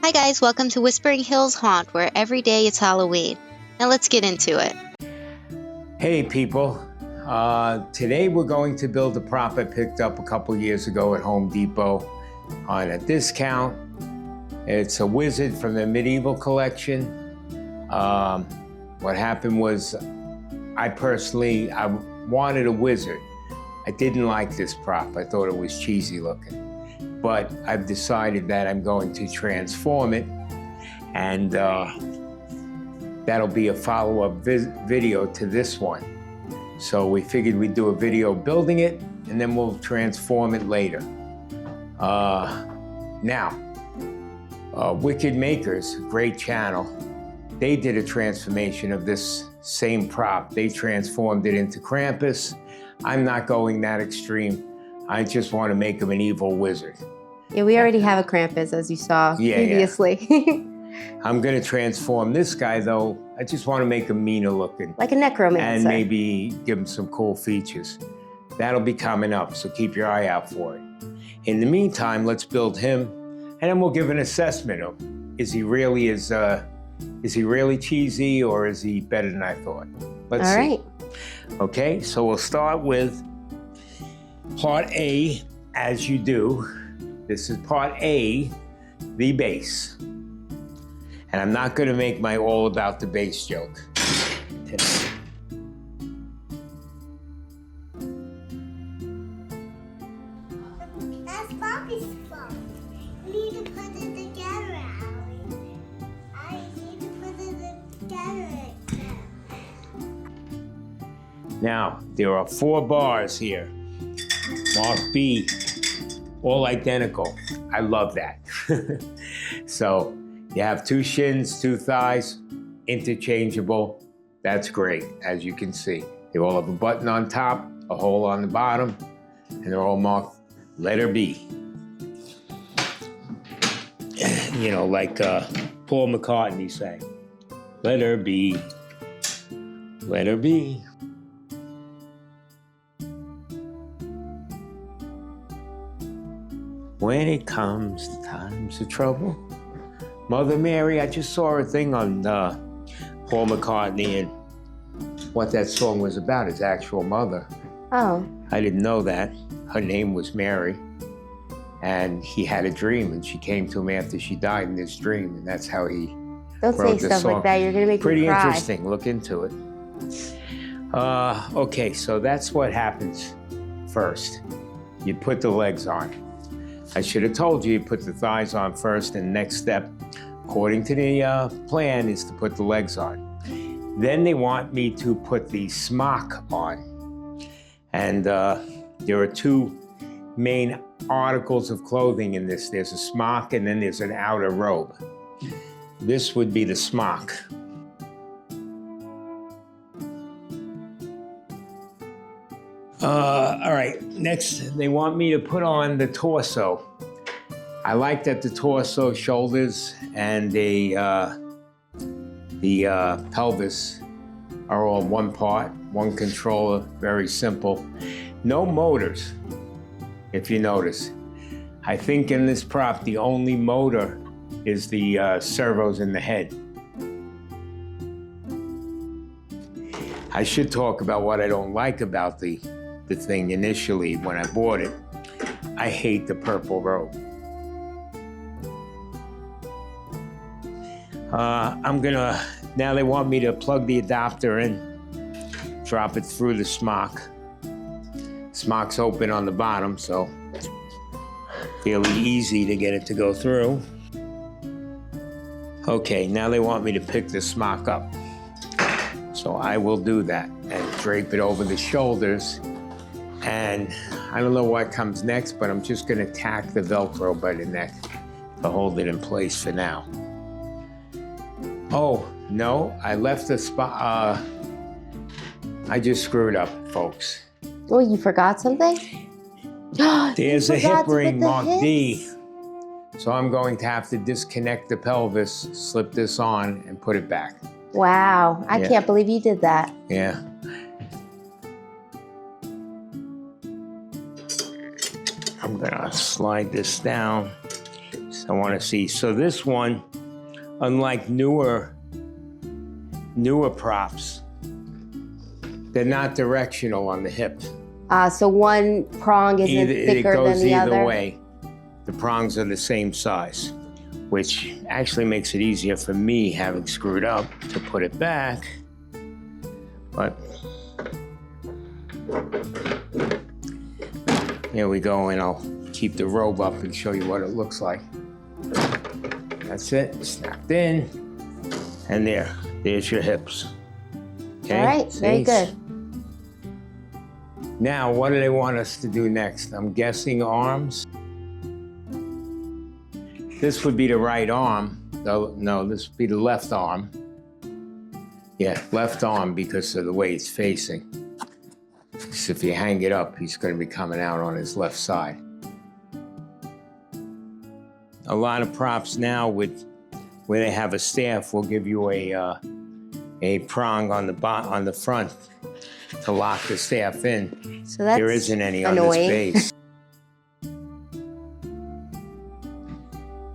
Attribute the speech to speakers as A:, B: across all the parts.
A: Hi guys, welcome to Whispering Hills Haunt, where every day it's Halloween. Now let's get into it.
B: Hey people, today we're going to build a prop I picked up a couple years ago at Home Depot on a discount. It's a wizard from the medieval collection. What happened was I wanted a wizard. I didn't like this prop. I thought it was cheesy looking. But I've decided that I'm going to transform it, and that'll be a follow-up video to this one. So we figured we'd do a video building it, and then we'll transform it later. Now, Wicked Makers, great channel, they did a transformation of this same prop. They transformed it into Krampus. I'm not going that extreme. I just want to make him an evil wizard.
C: Yeah, we already have a Krampus, as you saw previously.
B: Yeah. I'm going to transform this guy, though. I just want to make him meaner looking.
C: Like a necromancer.
B: And maybe give him some cool features. That'll be coming up, so keep your eye out for it. In the meantime, let's build him, and then we'll give an assessment of, is he really cheesy, or is he better than I thought? Let's see. All right. Okay, so we'll start with part A, as you do. This is part A, the base. And I'm not going to make my all about the base joke today.
D: That's Bobby's fault. We need to put it together, Allie. I need to put it together.
B: Now, there are 4 bars here. Mark B. All identical. I love that. So you have 2 shins, 2 thighs, interchangeable. That's great, as you can see. They all have a button on top, a hole on the bottom, and they're all marked letter B. You know, like Paul McCartney sang, letter B, letter B. When it comes to times of trouble, Mother Mary, I just saw a thing on Paul McCartney and what that song was about, his actual mother.
C: Oh.
B: I didn't know that. Her name was Mary, and he had a dream, and she came to him after she died in this dream, and that's how he
C: Don't
B: wrote
C: say
B: the
C: stuff
B: song.
C: like that, you're gonna make
B: Pretty
C: me cry.
B: interesting, look into it. Okay, so that's what happens first. You put the legs on. I should have told you put the thighs on first, and the next step, according to the plan, is to put the legs on. Then they want me to put the smock on. And there are 2 main articles of clothing in this. There's a smock, and then there's an outer robe. This would be the smock. All right, next they want me to put on the torso. I like that the torso, shoulders, and the pelvis are all one part, one controller, very simple. No motors, if you notice. I think in this prop, the only motor is the servos in the head. I should talk about what I don't like about the thing initially when I bought it. I hate the purple robe. Now they want me to plug the adapter in, drop it through the smock. Smock's open on the bottom, so it's fairly easy to get it to go through. Okay, now they want me to pick the smock up. So I will do that and drape it over the shoulders. And I don't know what comes next, but I'm just gonna tack the Velcro by the neck to hold it in place for now. Oh, no, I left the spot, I just screwed up, folks.
C: Oh, you forgot something?
B: There's a hip ring marked D. So I'm going to have to disconnect the pelvis, slip this on, and put it back.
C: Wow, I can't believe you did that.
B: Yeah. I'm gonna slide this down. I want to see. So this one, unlike newer props, they're not directional on the hip.
C: So one prong isn't thicker than the other?
B: It goes either way. The prongs are the same size, which actually makes it easier for me, having screwed up, to put it back. But here we go, and I'll keep the robe up and show you what it looks like. That's it, snapped in, and there's your hips. Okay?
C: All right, very good.
B: Now, what do they want us to do next? I'm guessing arms. This would be the right arm. No, this would be the left arm. Yeah, left arm because of the way it's facing. Because if you hang it up, he's going to be coming out on his left side. A lot of props now where they have a staff will give you a prong on the front to lock the staff in.
C: So that's
B: there isn't any
C: annoying.
B: on this base.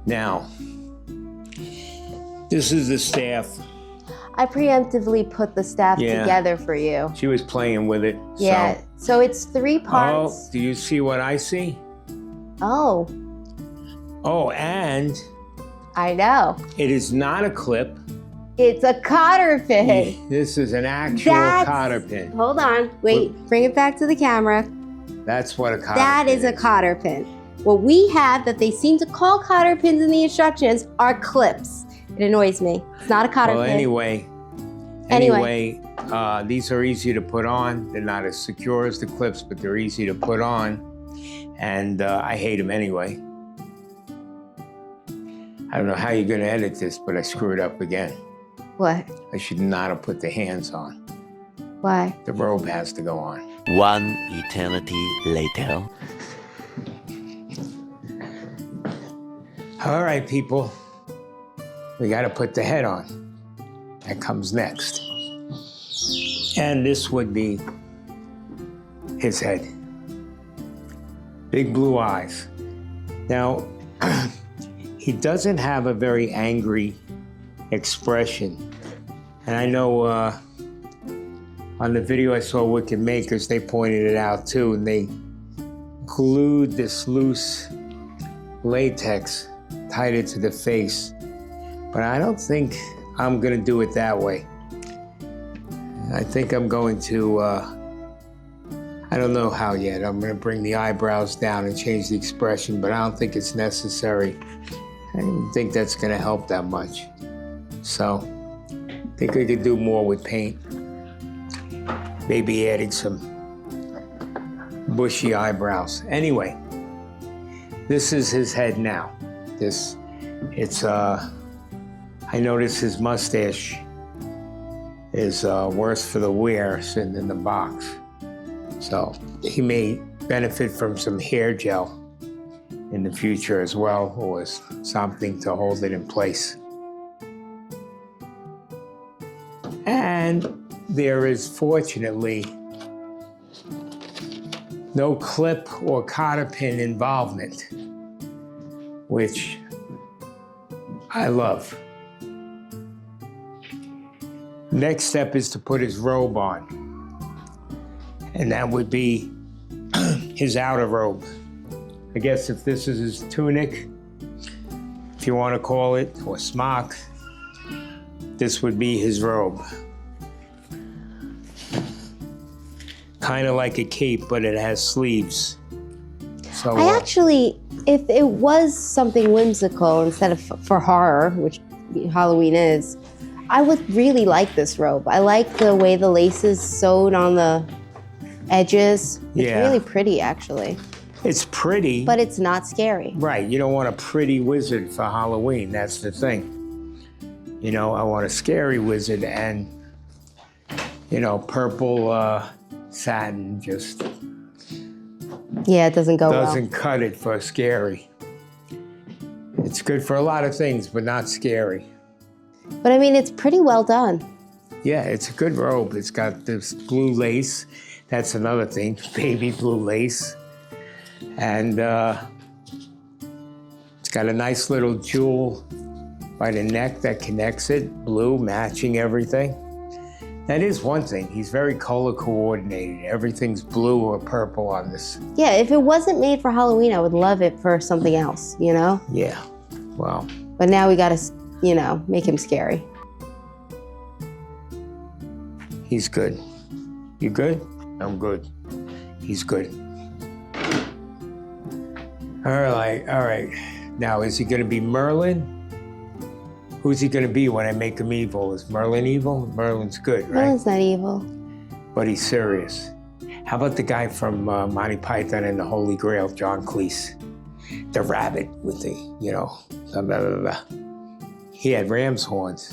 B: Now, this is the staff.
C: I preemptively put the staff together for you.
B: She was playing with it.
C: Yeah, so it's 3 parts.
B: Oh, do you see what I see?
C: Oh.
B: Oh, and
C: I know.
B: it is not a clip.
C: It's a cotter pin.
B: This is an actual cotter pin.
C: Hold on. Wait, bring it back to the camera.
B: That's what a cotter pin
C: That is a cotter pin. What we have that they seem to call cotter pins in the instructions are clips. It annoys me. It's not a cotter pin.
B: Anyway, these are easy to put on. They're not as secure as the clips, but they're easy to put on. And I hate them anyway. I don't know how you're going to edit this, but I screwed up again.
C: What?
B: I should not have put the hands on.
C: Why?
B: The robe has to go on.
E: One eternity later.
B: All right, people. We got to put the head on. That comes next. And this would be his head. Big blue eyes. Now, he doesn't have a very angry expression. And I know on the video I saw Wicked Makers, they pointed it out too, and they glued this loose latex, tied it to the face. But I don't think I'm gonna do it that way. I think I'm going to, I don't know how yet. I'm gonna bring the eyebrows down and change the expression, but I don't think it's necessary. I don't think that's gonna help that much. So, I think we could do more with paint. Maybe adding some bushy eyebrows. Anyway, this is his head now. I notice his mustache is worse for the wear than in the box. So he may benefit from some hair gel in the future as well, or something to hold it in place. And there is fortunately no clip or cotter pin involvement, which I love. Next step is to put his robe on, and that would be his outer robe. I guess if this is his tunic, if you want to call it, or smock, this would be his robe. Kind of like a cape, but it has sleeves. So
C: I actually, if it was something whimsical instead of for horror, which Halloween is, I would really like this robe. I like the way the lace is sewed on the edges. It's really pretty, actually.
B: It's pretty.
C: But it's not scary.
B: Right, you don't want a pretty wizard for Halloween, that's the thing. You know, I want a scary wizard, and, you know, purple satin just...
C: Yeah, it doesn't go well.
B: Doesn't cut it for scary. It's good for a lot of things, but not scary.
C: But I mean, it's pretty well done.
B: Yeah, it's a good robe. It's got this blue lace. That's another thing, baby blue lace. And it's got a nice little jewel by the neck that connects it, blue, matching everything. That is one thing. He's very color coordinated. Everything's blue or purple on this.
C: Yeah, if it wasn't made for Halloween, I would love it for something else, you know?
B: Yeah, well.
C: But now we gotta, you know, make him scary.
B: He's good. You good? I'm good. He's good. All right. Now, is he gonna be Merlin? Who's he gonna be when I make him evil? Is Merlin evil? Merlin's good, right?
C: Merlin's not evil.
B: But he's serious. How about the guy from Monty Python and the Holy Grail, John Cleese? The rabbit with the, you know, blah, blah, blah, blah. He had ram's horns.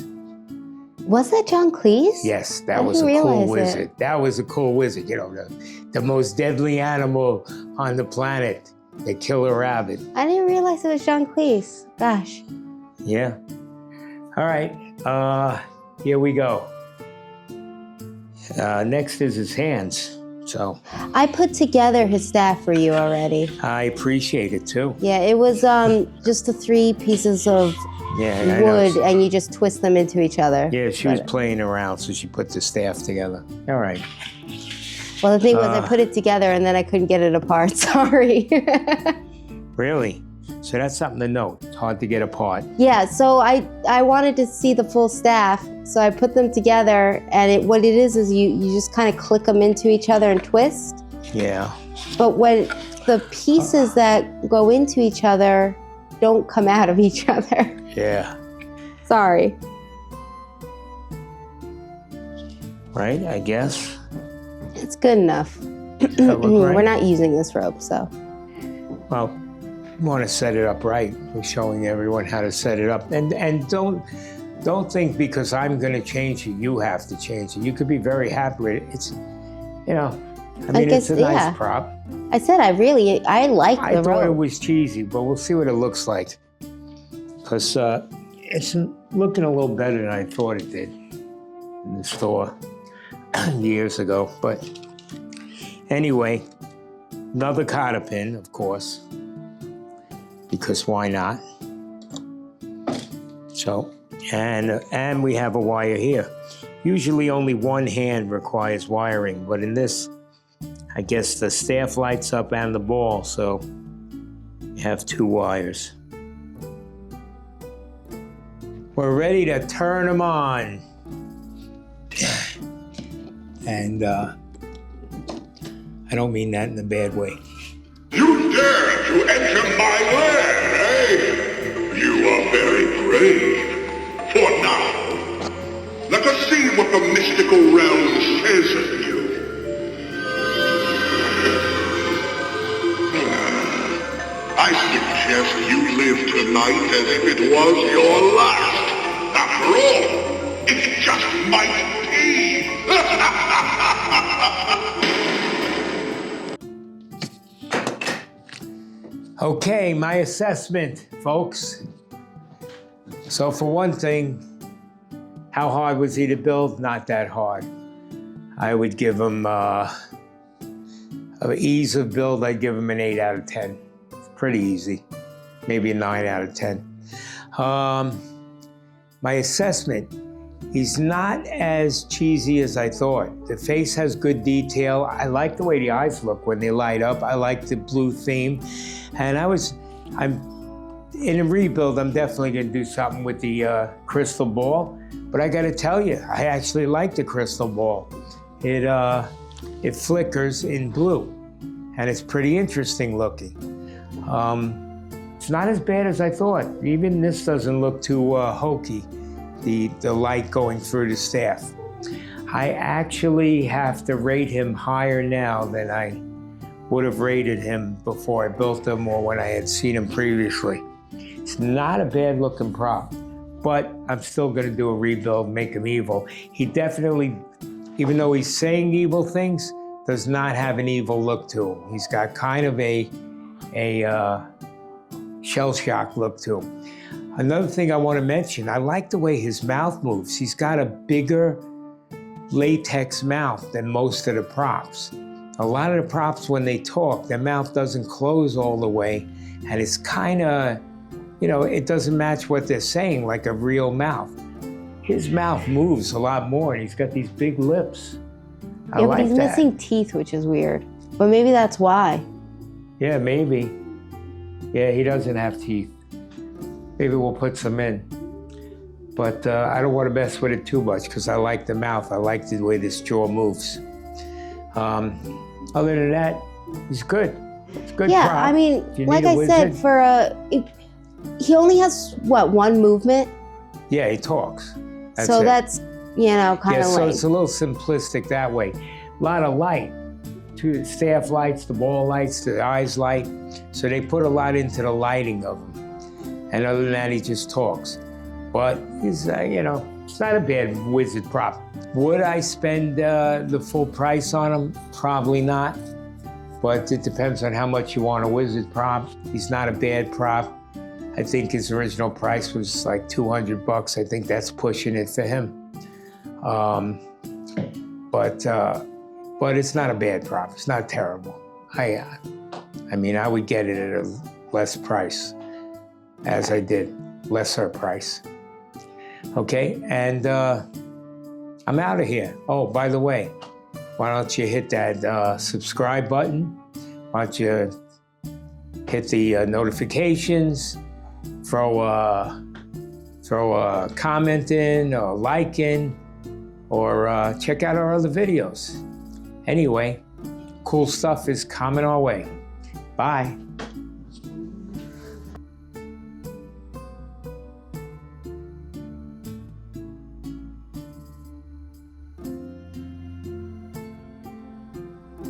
C: Was that John Cleese?
B: Yes, that was a cool wizard. That was a cool wizard. You know, the most deadly animal on the planet, the killer rabbit.
C: I didn't realize it was John Cleese. Gosh.
B: Yeah. All right, here we go. Next is his hands. So
C: I put together his staff for you already.
B: I appreciate it too.
C: Yeah, it was just the 3 pieces of wood, and you just twist them into each other.
B: Yeah, she was playing around, so she put the staff together. All right.
C: Well, the thing was, I put it together and then I couldn't get it apart. Sorry.
B: Really? So that's something to note. It's hard to get apart.
C: Yeah, so I wanted to see the full staff, so I put them together, and what it is you just kind of click them into each other and twist.
B: Yeah.
C: But when the pieces that go into each other don't come out of each other.
B: Yeah.
C: Sorry.
B: Right, I guess.
C: It's good enough.
B: Right?
C: We're not using this rope, so.
B: Well, we want to set it up right. We're showing everyone how to set it up. And don't think because I'm going to change it, you have to change it. You could be very happy with it. It's, you know, I mean, it's a nice prop.
C: I said I like the rope.
B: I thought it was cheesy, but we'll see what it looks like. Because it's looking a little better than I thought it did in the store years ago. But anyway, another cotter pin, of course, because why not? So, and we have a wire here. Usually only one hand requires wiring, but in this, I guess the staff lights up and the ball, so you have 2 wires. We're ready to turn them on. And I don't mean that in a bad way.
F: You dare to enter my land, eh? You are very brave. For now, let us see what the mystical realm says of you. I suggest you live tonight as if it was your last. After all, it just might be.
B: Okay, my assessment, folks. So for one thing, how hard was he to build? Not that hard. I would give him ease of build, I'd give him an 8 out of 10. It's pretty easy. Maybe a 9 out of 10. My assessment, he's not as cheesy as I thought. The face has good detail. I like the way the eyes look when they light up. I like the blue theme. And I'm in a rebuild, I'm definitely gonna do something with the crystal ball. But I gotta tell you, I actually like the crystal ball. It flickers in blue, and it's pretty interesting looking. It's not as bad as I thought. Even this doesn't look too hokey, the light going through the staff. I actually have to rate him higher now than I would have rated him before I built him or when I had seen him previously. It's not a bad looking prop, but I'm still gonna do a rebuild, make him evil. He definitely, even though he's saying evil things, does not have an evil look to him. He's got kind of a shell shock look to him. Another thing I want to mention, I like the way his mouth moves. He's got a bigger latex mouth than most of the props. A lot of the props, when they talk, their mouth doesn't close all the way, and it's kind of you know, it doesn't match what they're saying like a real mouth. His mouth moves a lot more, and he's got these big lips. I
C: Yeah,
B: like
C: but he's
B: that.
C: missing teeth, which is weird. But maybe that's why.
B: Yeah, maybe. Yeah, he doesn't have teeth. Maybe we'll put some in. But I don't want to mess with it too much because I like the mouth. I like the way this jaw moves. Other than that, he's good. It's good.
C: Yeah,
B: prop.
C: I mean,
B: If you
C: like
B: need a
C: I said,
B: wizard-
C: he only has, what, one movement?
B: Yeah, he talks. That's
C: So
B: it.
C: that's, you know, kind
B: Yeah,
C: of
B: so
C: like,
B: it's a little simplistic that way. A lot of light. Two staff lights, the ball lights, the eyes light. So they put a lot into the lighting of him. And other than that, he just talks. But he's, you know, it's not a bad wizard prop. Would I spend the full price on him? Probably not. But it depends on how much you want a wizard prop. He's not a bad prop. I think his original price was like $200. I think that's pushing it for him. But it's not a bad prop. It's not terrible. I mean, I would get it at a less price, as I did, lesser price. Okay, and I'm out of here. Oh, by the way, why don't you hit that subscribe button? Why don't you hit the notifications? Throw a comment in, or like in, or check out our other videos. Anyway, cool stuff is coming our way. Bye.